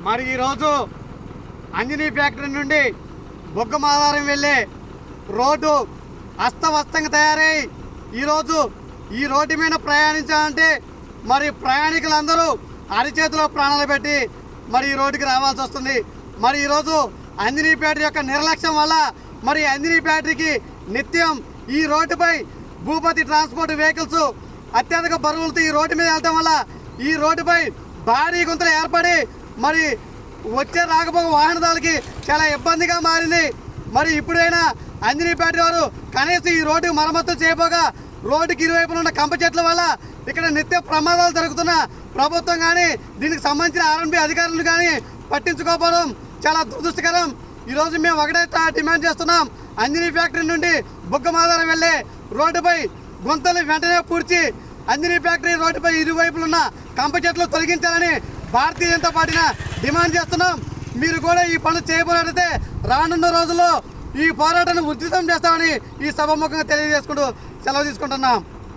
మరి ఈరోజు అంజనీ ఫ్యాక్టరీ నుండి బొగ్గమాధారం వెళ్ళే రోడ్డు అస్తవ్యస్తంగా తయారై ఈరోజు ఈ రోడ్డు మీద ప్రయాణించాలంటే మరి ప్రయాణికులందరూ అరిచేతిలో ప్రాణాలు పెట్టి మరి ఈ రోడ్డుకి రావాల్సి వస్తుంది. మరి ఈరోజు అంజనీ ఫ్యాక్టరీ యొక్క నిర్లక్ష్యం వల్ల మరి అంజనీ ఫ్యాక్టరీకి నిత్యం ఈ రోడ్డుపై భూపతి ట్రాన్స్పోర్ట్ వెహికల్స్ అత్యధిక బరువులతో ఈ రోడ్డు మీద వెళ్ళటం వల్ల ఈ రోడ్డుపై భారీ గుంతలు ఏర్పడి మరి వచ్చే రాకపోక వాహనదారులకి చాలా ఇబ్బందిగా మారింది. మరి ఇప్పుడైనా అంజనీ ఫ్యాక్టరీ వారు కనీసం ఈ రోడ్డు మరమ్మతులు చేయబోగా రోడ్డుకి ఇరువైపున ఉన్న కంప చెట్ల వల్ల ఇక్కడ నిత్య ప్రమాదాలు జరుగుతున్న ప్రభుత్వం కానీ దీనికి సంబంధించిన ఆర్ఎండ్బి అధికారులు కానీ పట్టించుకోకపోవడం చాలా దురదృష్టకరం. ఈరోజు మేము ఒకటే డిమాండ్ చేస్తున్నాం, అంజనీ ఫ్యాక్టరీ నుండి బుగ్గమాధారం వెళ్ళే రోడ్డుపై గుంతలు వెంటనే పూడ్చి అంజనీ ఫ్యాక్టరీ రోడ్డుపై ఇరువైపులు ఉన్న కంప చెట్లు తొలగించాలని భారతీయ జనతా పార్టీని డిమాండ్ చేస్తున్నాం. మీరు కూడా ఈ పనులు చేయబోనట్లయితే రానున్న రోజుల్లో ఈ పోరాటాన్ని ఉధృతం చేస్తామని ఈ సభాముఖంగా తెలియజేసుకుంటూ సెలవు తీసుకుంటున్నాం.